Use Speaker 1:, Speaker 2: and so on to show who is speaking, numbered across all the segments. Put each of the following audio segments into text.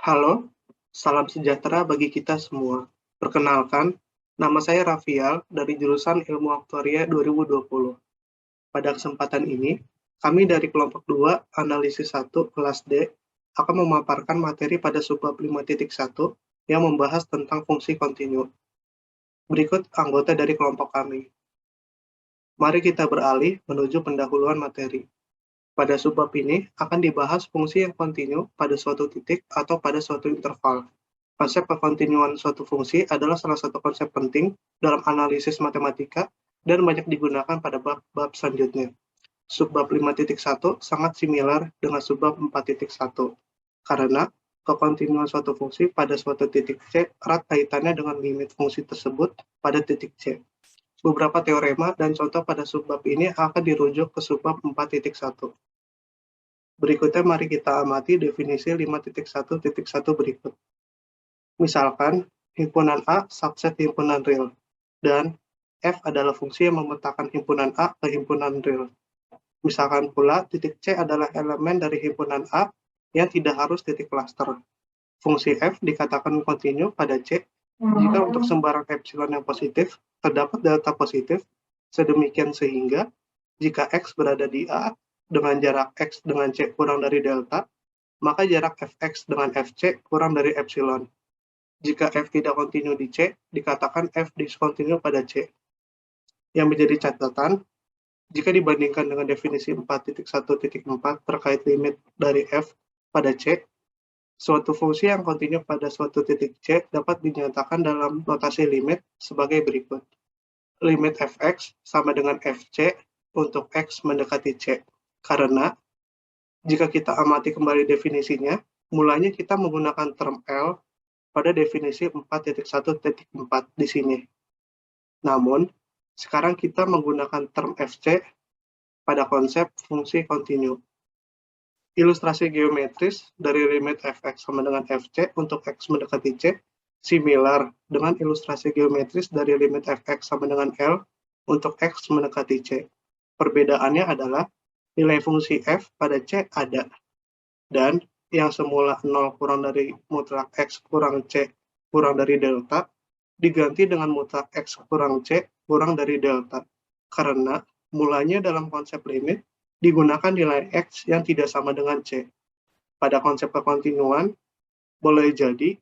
Speaker 1: Halo, salam sejahtera bagi kita semua. Perkenalkan, nama saya Rafial dari jurusan Ilmu Aktuaria 2020. Pada kesempatan ini, kami dari kelompok 2, Analisis 1, kelas D, akan memaparkan materi pada subbab 5.1 yang membahas tentang fungsi kontinu. Berikut anggota dari kelompok kami. Mari kita beralih menuju pendahuluan materi. Pada subbab ini akan dibahas fungsi yang kontinu pada suatu titik atau pada suatu interval. Konsep kekontinuan suatu fungsi adalah salah satu konsep penting dalam analisis matematika dan banyak digunakan pada bab-bab selanjutnya. Subbab 5.1 sangat similar dengan subbab 4.1 karena kekontinuan suatu fungsi pada suatu titik C erat kaitannya dengan limit fungsi tersebut pada titik C. Beberapa teorema dan contoh pada subbab ini akan dirujuk ke subbab 4.1. Berikutnya mari kita amati definisi 5.1.1 berikut. Misalkan, himpunan A subset himpunan real, dan F adalah fungsi yang memetakan himpunan A ke himpunan real. Misalkan pula, titik C adalah elemen dari himpunan A yang tidak harus titik cluster. Fungsi F dikatakan kontinu pada C jika untuk sembarang epsilon yang positif terdapat delta positif, sedemikian sehingga jika X berada di A dengan jarak X dengan C kurang dari delta, maka jarak Fx dengan Fc kurang dari epsilon. Jika F tidak kontinu di C, dikatakan F diskontinu pada C. Yang menjadi catatan, jika dibandingkan dengan definisi 4.1.4 terkait limit dari F pada C, suatu fungsi yang kontinu pada suatu titik C dapat dinyatakan dalam notasi limit sebagai berikut. Limit Fx sama dengan Fc untuk X mendekati C. Karena, jika kita amati kembali definisinya, mulanya kita menggunakan term L pada definisi 4.1.4 di sini. Namun, sekarang kita menggunakan term Fc pada konsep fungsi kontinu. Ilustrasi geometris dari limit Fx sama dengan Fc untuk X mendekati C similar dengan ilustrasi geometris dari limit Fx sama dengan L untuk X mendekati C. Perbedaannya adalah nilai fungsi F pada C ada, dan yang semula 0 kurang dari mutlak X kurang C kurang dari delta, diganti dengan mutlak X kurang C kurang dari delta. Karena mulanya dalam konsep limit digunakan nilai X yang tidak sama dengan C. Pada konsep kekontinuan, boleh jadi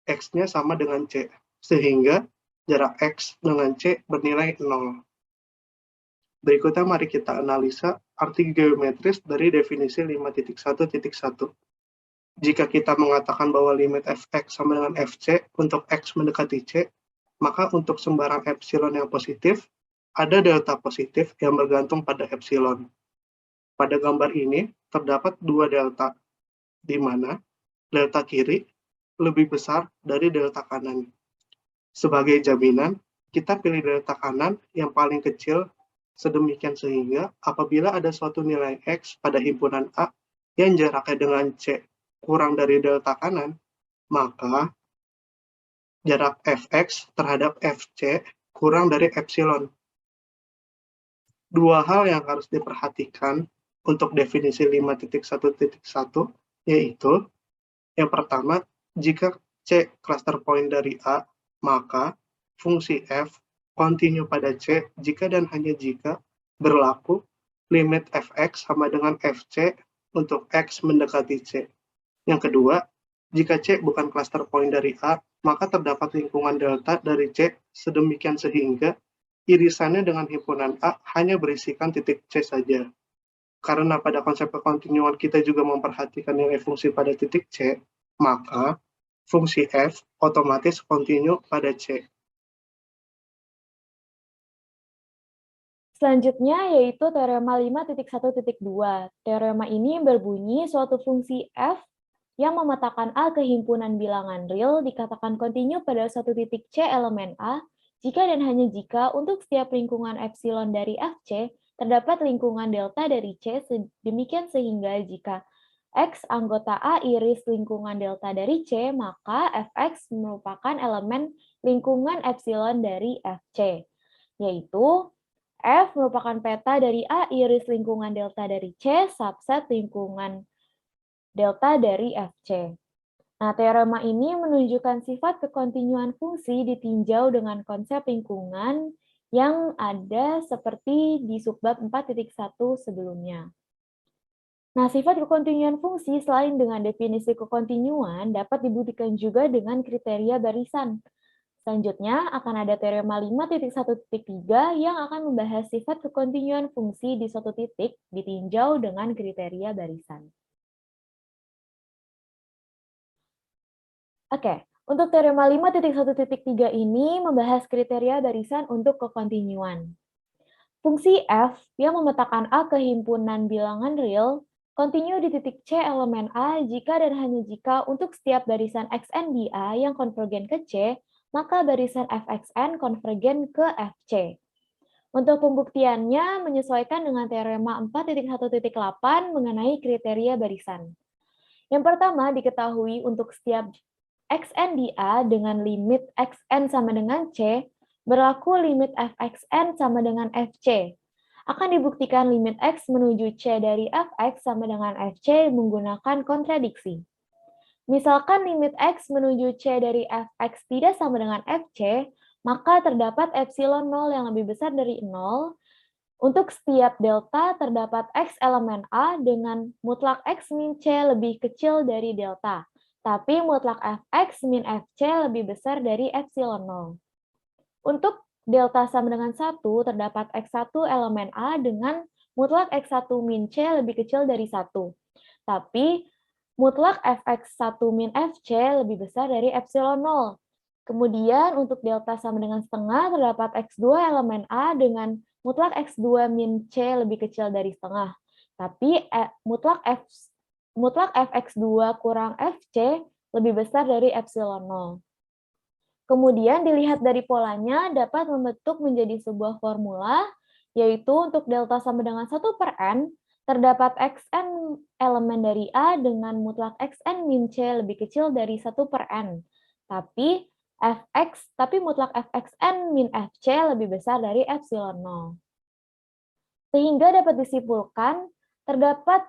Speaker 1: X-nya sama dengan C, sehingga jarak X dengan C bernilai 0. Berikutnya mari kita analisa arti geometris dari definisi 5.1.1. Jika kita mengatakan bahwa limit Fx sama dengan Fc untuk X mendekati C, maka untuk sembarang epsilon yang positif, ada delta positif yang bergantung pada epsilon. Pada gambar ini, terdapat dua delta, di mana delta kiri lebih besar dari delta kanan. Sebagai jaminan, kita pilih delta kanan yang paling kecil sedemikian sehingga apabila ada suatu nilai X pada himpunan A yang jaraknya dengan C kurang dari delta kanan, maka jarak Fx terhadap Fc kurang dari epsilon. Dua hal yang harus diperhatikan untuk definisi 5.1.1 yaitu yang pertama, jika C cluster point dari A, maka fungsi F kontinu pada C jika dan hanya jika berlaku limit Fx sama dengan Fc untuk X mendekati C. Yang kedua, jika C bukan cluster point dari A, maka terdapat lingkungan delta dari C sedemikian sehingga irisannya dengan himpunan A hanya berisikan titik C saja. Karena pada konsep kekontinuan kita juga memperhatikan nilai fungsi pada titik C, maka fungsi F otomatis kontinu pada C.
Speaker 2: Selanjutnya yaitu teorema 5.1.2. Teorema ini berbunyi suatu fungsi f yang memetakan A ke himpunan bilangan real dikatakan kontinu pada suatu titik C elemen A jika dan hanya jika untuk setiap lingkungan epsilon dari Fc terdapat lingkungan delta dari C demikian sehingga jika X anggota A iris lingkungan delta dari C, maka Fx merupakan elemen lingkungan epsilon dari Fc, yaitu F merupakan peta dari A iris lingkungan delta dari C subset lingkungan delta dari Fc. Nah, teorema ini menunjukkan sifat kekontinuan fungsi ditinjau dengan konsep lingkungan yang ada seperti di subbab 4.1 sebelumnya. Nah, sifat kekontinuan fungsi selain dengan definisi kekontinuan dapat dibuktikan juga dengan kriteria barisan. Selanjutnya akan ada teorema 5.1.3 yang akan membahas sifat kekontinuan fungsi di suatu titik ditinjau dengan kriteria barisan. Oke, untuk teorema 5.1.3 ini membahas kriteria barisan untuk kekontinuan. Fungsi f yang memetakan A kehimpunan bilangan real kontinu di titik C elemen A jika dan hanya jika untuk setiap barisan xn di A yang konvergen ke C, maka barisan fxn konvergen ke fc. Untuk pembuktiannya menyesuaikan dengan teorema 4.1.8 mengenai kriteria barisan. Yang pertama diketahui untuk setiap xn di A dengan limit xn sama dengan C, berlaku limit fxn sama dengan fc. Akan dibuktikan limit x menuju C dari fx sama dengan fc menggunakan kontradiksi. Misalkan limit x menuju C dari fx tidak sama dengan fc, maka terdapat epsilon 0 yang lebih besar dari 0. Untuk setiap delta terdapat x elemen A dengan mutlak x min C lebih kecil dari delta, tapi mutlak fx min fc lebih besar dari epsilon 0. Untuk delta sama dengan 1, terdapat x1 elemen A dengan mutlak x1 min C lebih kecil dari 1. Tapi mutlak fx1 min fc lebih besar dari epsilon 0. Kemudian untuk delta sama dengan setengah, terdapat x2 elemen A dengan mutlak x2 min C lebih kecil dari setengah. Tapi mutlak fx2 kurang fc lebih besar dari epsilon 0. Kemudian dilihat dari polanya dapat membentuk menjadi sebuah formula, yaitu untuk delta sama dengan 1/n, terdapat xn elemen dari A dengan mutlak xn min C lebih kecil dari 1/n. Tapi mutlak fxn min fc lebih besar dari epsilon 0. Sehingga dapat disimpulkan, terdapat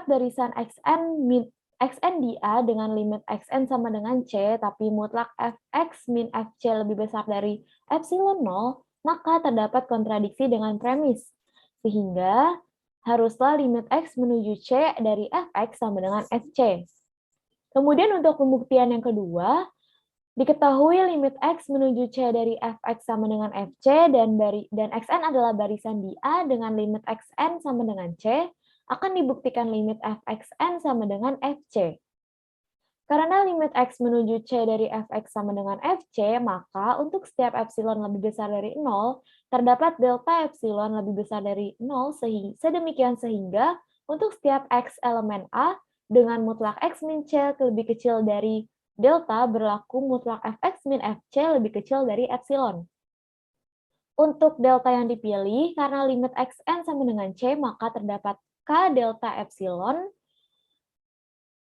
Speaker 2: barisan xn di A dengan limit xn sama dengan C, tapi mutlak fx min fc lebih besar dari epsilon 0, maka terdapat kontradiksi dengan premis. Sehingga haruslah limit x menuju C dari fx sama dengan fc. Kemudian untuk pembuktian yang kedua, diketahui limit x menuju C dari fx sama dengan fc dan xn adalah barisan di A dengan limit xn sama dengan C, akan dibuktikan limit fxn sama dengan fc. Karena limit x menuju C dari fx sama dengan fc, maka untuk setiap epsilon lebih besar dari 0, terdapat delta epsilon lebih besar dari 0, sedemikian sehingga untuk setiap x elemen A dengan mutlak x min C lebih kecil dari delta berlaku mutlak fx min fc lebih kecil dari epsilon. Untuk delta yang dipilih, karena limit xn sama dengan C, maka terdapat k delta epsilon,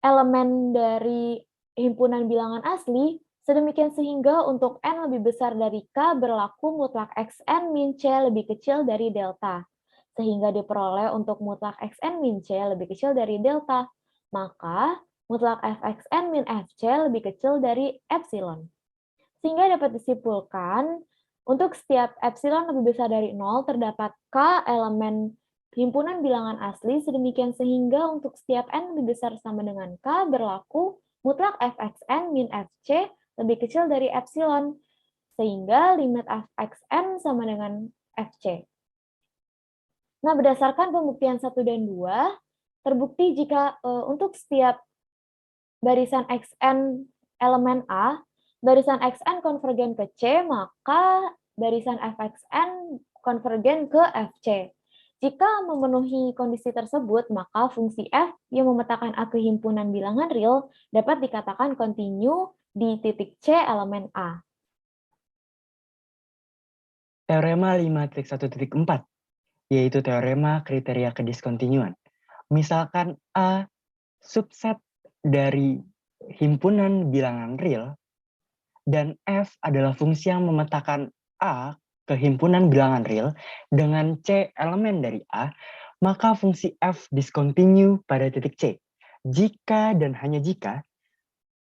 Speaker 2: elemen dari himpunan bilangan asli, sedemikian sehingga untuk n lebih besar dari k berlaku mutlak xn min C lebih kecil dari delta, sehingga diperoleh untuk mutlak xn min C lebih kecil dari delta. Maka mutlak fxn min fc lebih kecil dari epsilon. Sehingga dapat disimpulkan, untuk setiap epsilon lebih besar dari 0, terdapat k elemen himpunan bilangan asli, sedemikian sehingga untuk setiap n lebih besar sama dengan k, berlaku mutlak fxn min fc lebih kecil dari epsilon, sehingga limit fxn sama dengan fc. Nah, berdasarkan pembuktian 1 dan 2, terbukti jika untuk setiap barisan xn elemen A, barisan xn konvergen ke C, maka barisan fxn konvergen ke fc. Jika memenuhi kondisi tersebut, maka fungsi f yang memetakan A kehimpunan bilangan real dapat dikatakan kontinu di titik C elemen A.
Speaker 3: Teorema 5.1.4, yaitu teorema kriteria kediskontinuan. Misalkan A subset dari himpunan bilangan real, dan F adalah fungsi yang memetakan A ke himpunan bilangan real dengan C elemen dari A, maka fungsi F diskontinu pada titik C. Jika dan hanya jika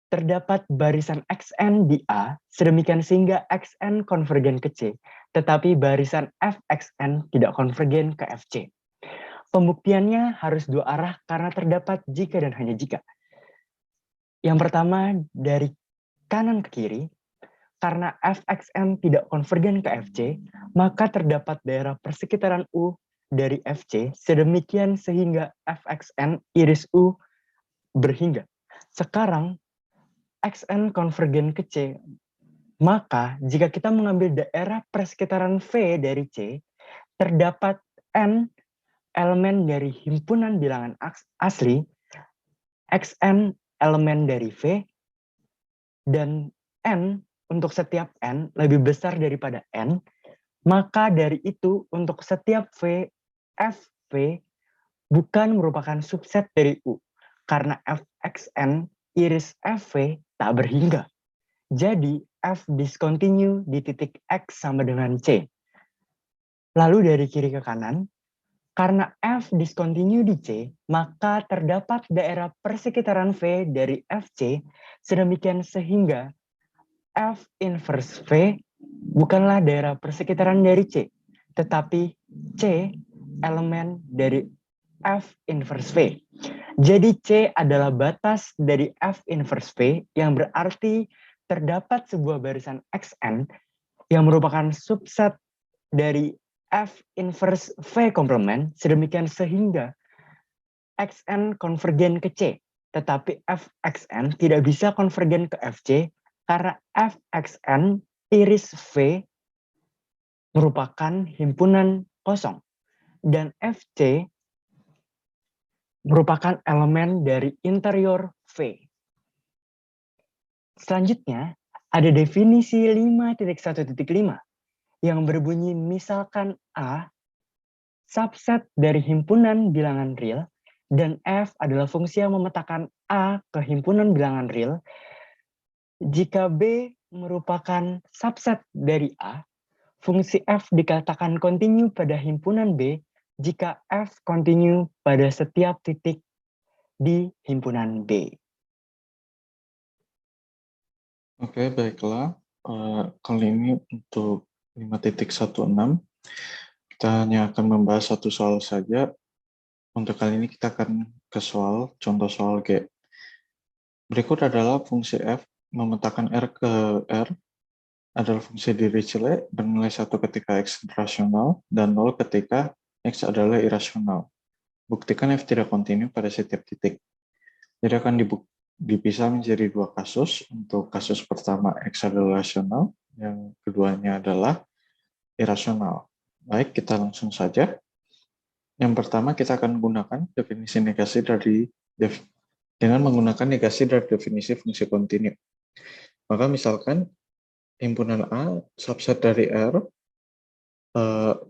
Speaker 3: terdapat barisan xn di A sedemikian sehingga xn konvergen ke C, tetapi barisan fxn tidak konvergen ke fc. Pembuktiannya harus dua arah karena terdapat jika dan hanya jika. Yang pertama dari kanan ke kiri, karena fxn tidak konvergen ke fc, maka terdapat daerah persekitaran U dari fc sedemikian sehingga fxn iris U berhingga. Sekarang xn konvergen ke C, maka jika kita mengambil daerah persekitaran V dari C, terdapat N elemen dari himpunan bilangan asli, xn elemen dari V, dan N untuk setiap N lebih besar daripada N, maka dari itu untuk setiap V, FV bukan merupakan subset dari U, karena fxn iris FV tak berhingga. Jadi, F discontinue di titik X sama dengan C. Lalu dari kiri ke kanan, karena F discontinue di C, maka terdapat daerah persekitaran V dari FC sedemikian sehingga F inverse V bukanlah daerah persekitaran dari C, tetapi C elemen dari F inverse V. Jadi C adalah batas dari F inverse V yang berarti terdapat sebuah barisan xn yang merupakan subset dari F inverse V komplement sedemikian sehingga xn konvergen ke C, tetapi fxn tidak bisa konvergen ke fc karena fxn iris V merupakan himpunan kosong dan fc merupakan elemen dari interior V. Selanjutnya, ada definisi 5.1.5 yang berbunyi misalkan A subset dari himpunan bilangan real dan F adalah fungsi yang memetakan A ke himpunan bilangan real. Jika B merupakan subset dari A, fungsi F dikatakan kontinu pada himpunan B jika F kontinu pada setiap titik di himpunan B.
Speaker 4: Oke, baiklah. Kali ini untuk 5.16, kita hanya akan membahas satu soal saja. Untuk kali ini kita akan ke soal, contoh soal G. Berikut adalah fungsi F memetakan R ke R adalah fungsi Dirichlet bernilai 1 ketika X rasional dan 0 ketika X adalah irasional. Buktikan F tidak kontinu pada setiap titik. Jadi akan dipisah menjadi dua kasus. Untuk kasus pertama X adalah rasional, yang keduanya adalah irasional. Baik, kita langsung saja. Yang pertama kita akan menggunakan definisi negasi dengan menggunakan negasi dari definisi fungsi kontinu. Maka misalkan himpunan A subset dari R,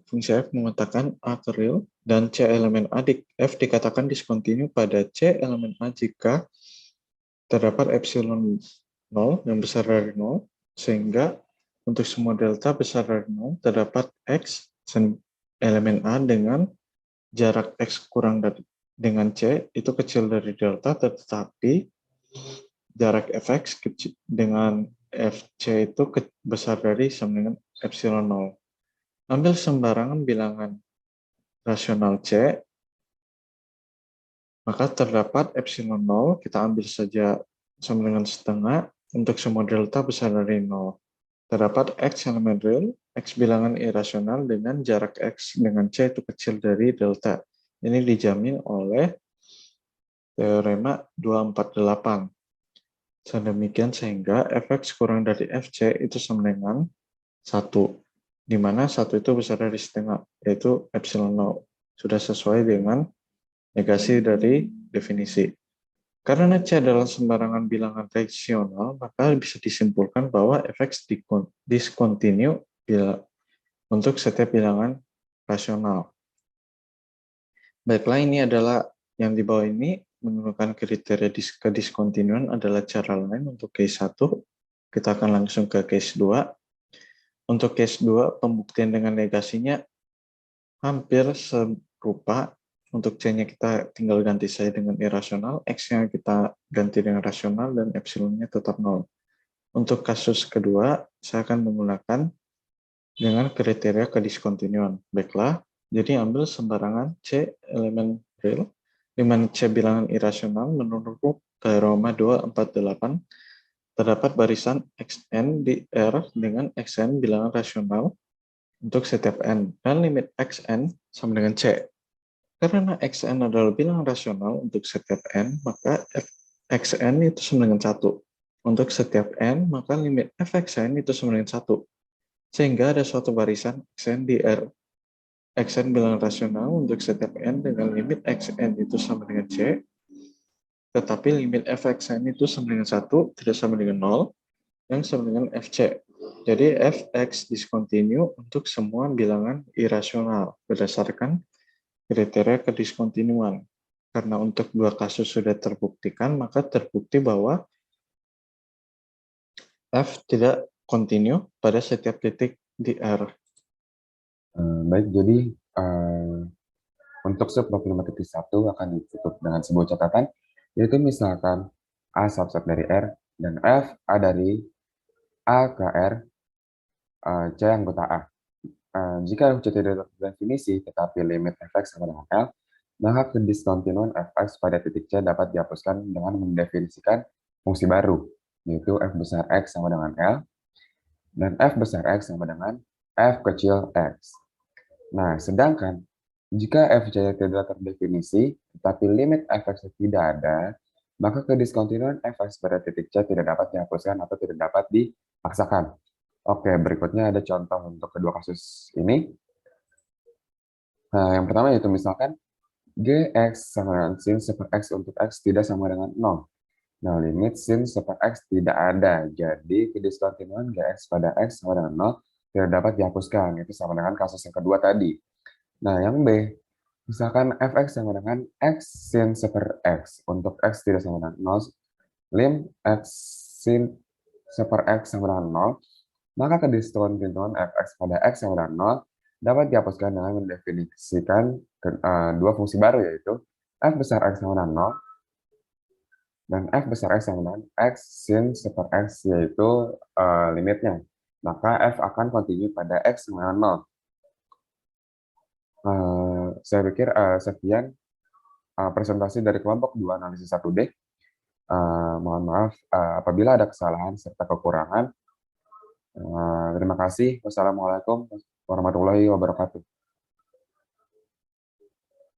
Speaker 4: fungsi F memetakan A ke real dan C elemen A F dikatakan diskontinu pada C elemen A jika terdapat epsilon 0 yang besar dari 0, sehingga untuk semua delta besar dari 0 terdapat X elemen A dengan jarak X kurang dari dengan C itu kecil dari delta, tetapi jarak Fx dengan Fc itu besar dari sama dengan epsilon 0. Ambil sembarangan bilangan rasional C, maka terdapat epsilon 0, kita ambil saja sama dengan setengah, untuk semua delta besar dari 0. Terdapat X elemen real, X bilangan irasional dengan jarak X dengan C itu kecil dari delta. Ini dijamin oleh teorema 248. Sedemikian sehingga Fx kurang dari Fc itu sama dengan 1. Di mana 1 itu besar dari setengah, yaitu epsilon 0. Sudah sesuai dengan negasi dari definisi. Karena C adalah sembarangan bilangan rasional, maka bisa disimpulkan bahwa Fx diskontinu untuk setiap bilangan rasional. Baiklah, ini adalah yang di bawah ini menggunakan kriteria kediskontinuan adalah cara lain untuk case 1. Kita akan langsung ke case 2. Untuk case 2, pembuktian dengan negasinya hampir serupa. Untuk C-nya kita tinggal ganti saja dengan irasional, X-nya kita ganti dengan rasional, dan epsilonnya tetap 0. Untuk kasus kedua, saya akan menggunakan dengan kriteria kediskontinuan. Baiklah, jadi ambil sembarangan C elemen real, di mana C bilangan irasional menurut teorema 248, terdapat barisan xn di R dengan xn bilangan rasional untuk setiap n, dan limit xn sama dengan C. Karena xn adalah bilangan rasional untuk setiap n, maka xn itu sama dengan 1. Untuk setiap n, maka limit fxn itu sama dengan 1. Sehingga ada suatu barisan xn di R. Xn bilangan rasional untuk setiap n dengan limit xn itu sama dengan C, tetapi limit fxn itu sama dengan 1, tidak sama dengan 0, yang sama dengan fc. Jadi fx discontinue untuk semua bilangan irasional berdasarkan kriteria kediskontinuan. Karena untuk dua kasus sudah terbuktikan, maka terbukti bahwa f tidak kontinu pada setiap titik di R.
Speaker 5: Baik, jadi untuk subproblematik 1 akan ditutup dengan sebuah catatan, yaitu misalkan A subset dari R dan F A dari A ke R, C anggota A. Jika F tidak terdefinisi, tetapi limit fx sama dengan L, maka kediskontinuan fx pada titik C dapat dihapuskan dengan mendefinisikan fungsi baru, yaitu f besar x sama dengan L, dan f besar x sama dengan f kecil x. Nah, sedangkan jika fc tidak terdefinisi, tetapi limit fx tidak ada, maka kediskontinuan fx pada titik C tidak dapat dihapuskan atau tidak dapat dipaksakan. Oke, berikutnya ada contoh untuk kedua kasus ini. Nah, yang pertama yaitu misalkan Gx sama dengan sin super x untuk x tidak sama dengan 0. Nah, limit sin super x tidak ada. Jadi, kediskontinuan Gx pada x sama dengan 0 tidak dapat dihapuskan. Itu sama dengan kasus yang kedua tadi. Nah, yang B, misalkan fx sama dengan x sin super x. Untuk x tidak sama dengan 0, lim x sin super x sama dengan 0, maka kediskontinuan fx pada x sama dengan 0 dapat dihapuskan dengan mendefinisikan dua fungsi baru, yaitu f besar x sama dengan 0 dan f besar x sama dengan x sin super x, yaitu limitnya. Maka f akan kontinu pada x sama dengan 0. Saya pikir sekian presentasi dari kelompok 2 analisis 1D. Mohon maaf apabila ada kesalahan serta kekurangan. Terima kasih. Wassalamualaikum warahmatullahi wabarakatuh.